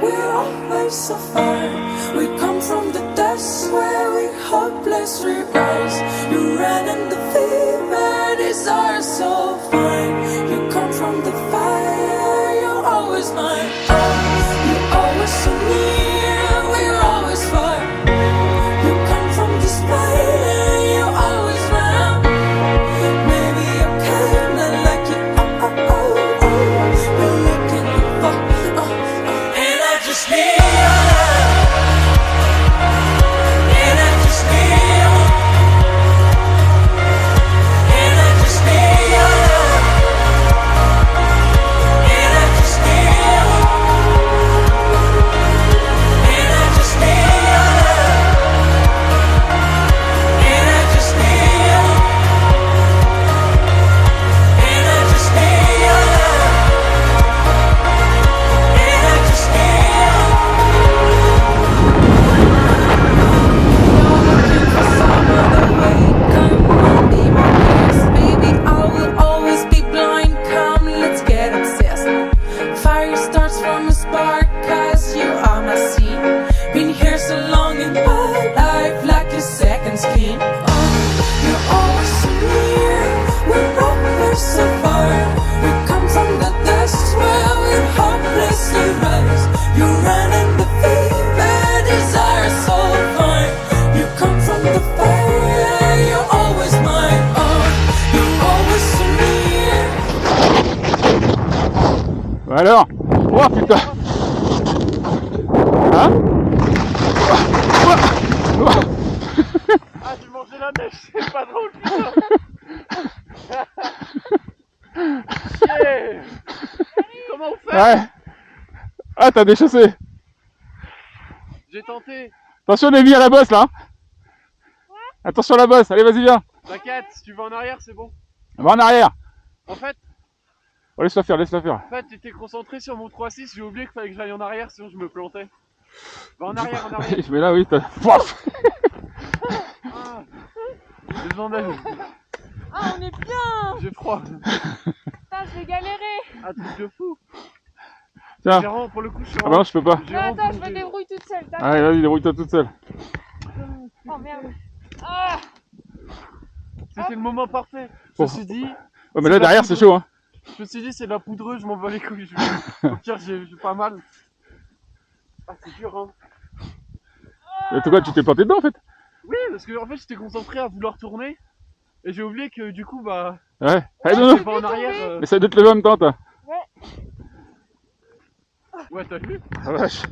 we're always so far. We come from the dust where we hopeless rise. You ran in the fever, desire so fine. You come from the fire, you're always mine. Oh, you're always so near, we're always far. You come from the spider, you're always round. Maybe I kinda like you, oh, oh, oh, oh. You're looking for, oh, oh. And I just need your love. And I just need your love. And I just need your love. And I just need your love. And I just need your love. And I just need your love. And I just need your love. And I just need your looking for some other way. Come on, be my guest, baby. I will always be blind. Come, let's get obsessed. Fire starts from a spark, 'cause you are my scene. Been here so long in my life, like a second skin. Oh, you're always so near, we're always so far. We come from the dust where we hopelessly rise. You ran in the fever, desire so fine. You come from the fire, you're always mine. Oh, you're always so near. Alors. Oh putain. Hein? Ah, j'ai mangé la neige, c'est pas drôle, putain. Chier. Comment on fait? Ouais. Ah, t'as déchaussé. J'ai tenté. Attention les vies à la bosse là. Attention à la bosse, allez vas-y viens. T'inquiète, si tu vas en arrière, c'est bon. Va en arrière. En fait, Oh, laisse-la faire, laisse-la faire. t'étais concentré sur mon 3-6, j'ai oublié qu'il fallait que j'aille en arrière, sinon je me plantais. Va en arrière, en arrière. Mais là oui, t'as... Pouaf. Ah, j'ai besoin d'aide. Ah, on est bien. J'ai froid. Putain, je vais galérer. Un truc de fou. Tiens. J'ai vraiment, pour le coup, je suis Ah bah non, je peux pas. j'ai Non, vraiment attends, je me plongé. débrouille toute seule. t'as- Allez, vas-y, débrouille-toi toute seule. Oh merde. Ah. C'était le moment parfait. Je Bon. me suis dit, Ouais, mais là derrière c'est chaud hein. je me suis dit, c'est de la poudreuse, je m'en bats les couilles. Au pire, j'ai pas mal. Ah, c'est dur, hein. Et toi, tu t'es planté dedans en fait. Oui, parce que en fait, j'étais concentré à vouloir tourner. Et j'ai oublié que du coup, bah, Ouais. Allez, Ouais, non, non. c'est pas en arrière. Essaye de te lever en même temps, toi. Ouais, t'as vu? Ah vache.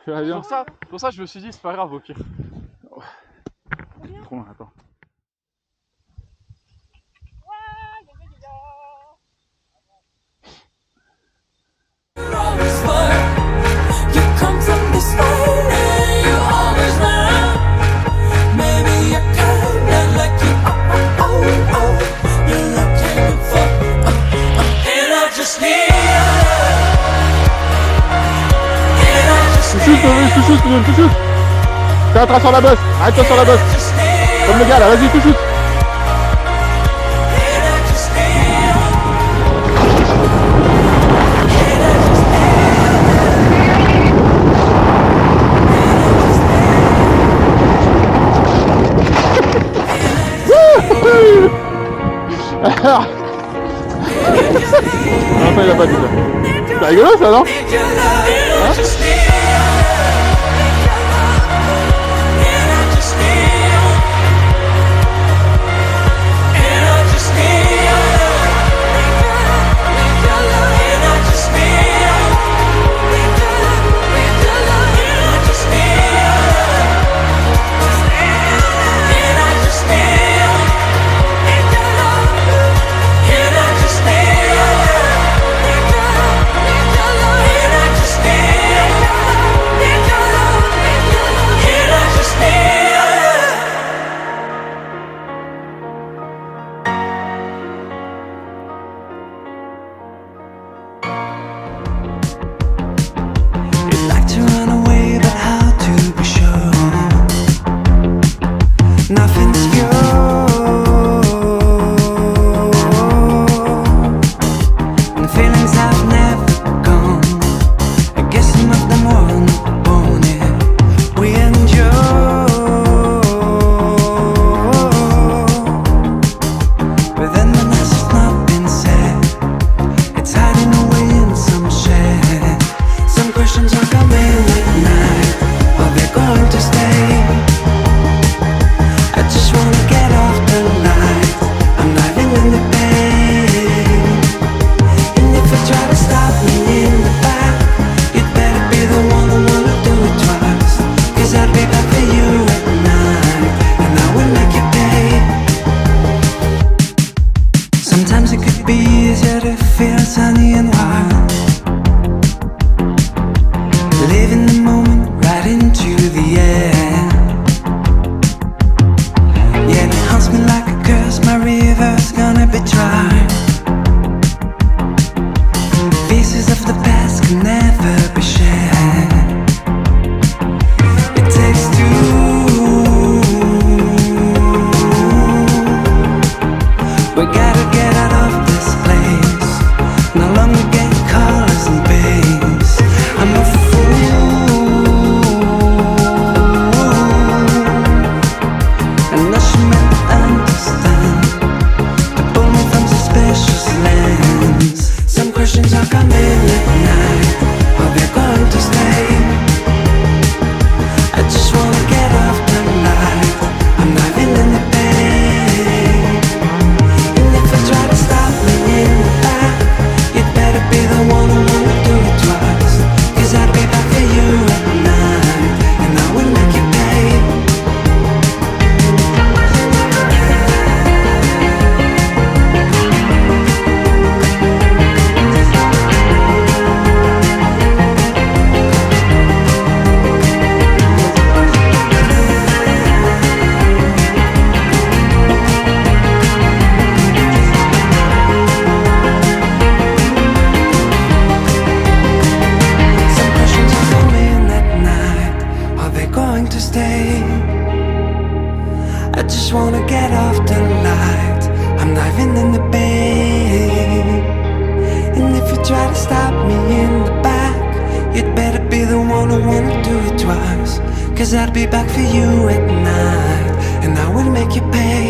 Fais bien. Pour ça, je me suis dit, c'est pas grave, au pire. Trop loin, attends. You're always far. You come from the spider, you're always round. Maybe I kinda like you, oh, oh, oh, oh. You're looking for, oh, oh. And I just need your love. And I just Tu shootes, tu shootes. Fais un trace sur la bosse. Arrête-toi sur la bosse. just need your Comme le gars là, vas-y, tu shootes. and I just need your Alors. Non, ça il a pas dit ça. C'est rigolo ça, non? need your love. And I just need your love. And I just need your and I just need your love. Need your love. And I just need your need your love. Need your love. And I just need your and I just need your need your love. And I just need your need your love. Need your love. And I just need Living the moment right into the air. Yeah, it haunts me like a curse. My river's gonna be dry. Pieces of the past can never be shared. It takes two. We gotta get out of this place. No longer get colors and base. I'm a fool, and I should meant to understand. To pull me from suspicious lands. Some questions are coming at night. Are they going to stay? I just wanna get off the light. I'm diving in the bay. And if you try to stop me in the back, you'd better be the one who won't do it twice. Cause I'd be back for you at night, and I would make you pay. Some questions are coming at night. Are they going to stay? I just wanna get off the light. I'm diving in the bay. And if you try to stop me in the back, you'd better be the one who won't do it twice. Cause I'd be back for you at night, and I would make you pay.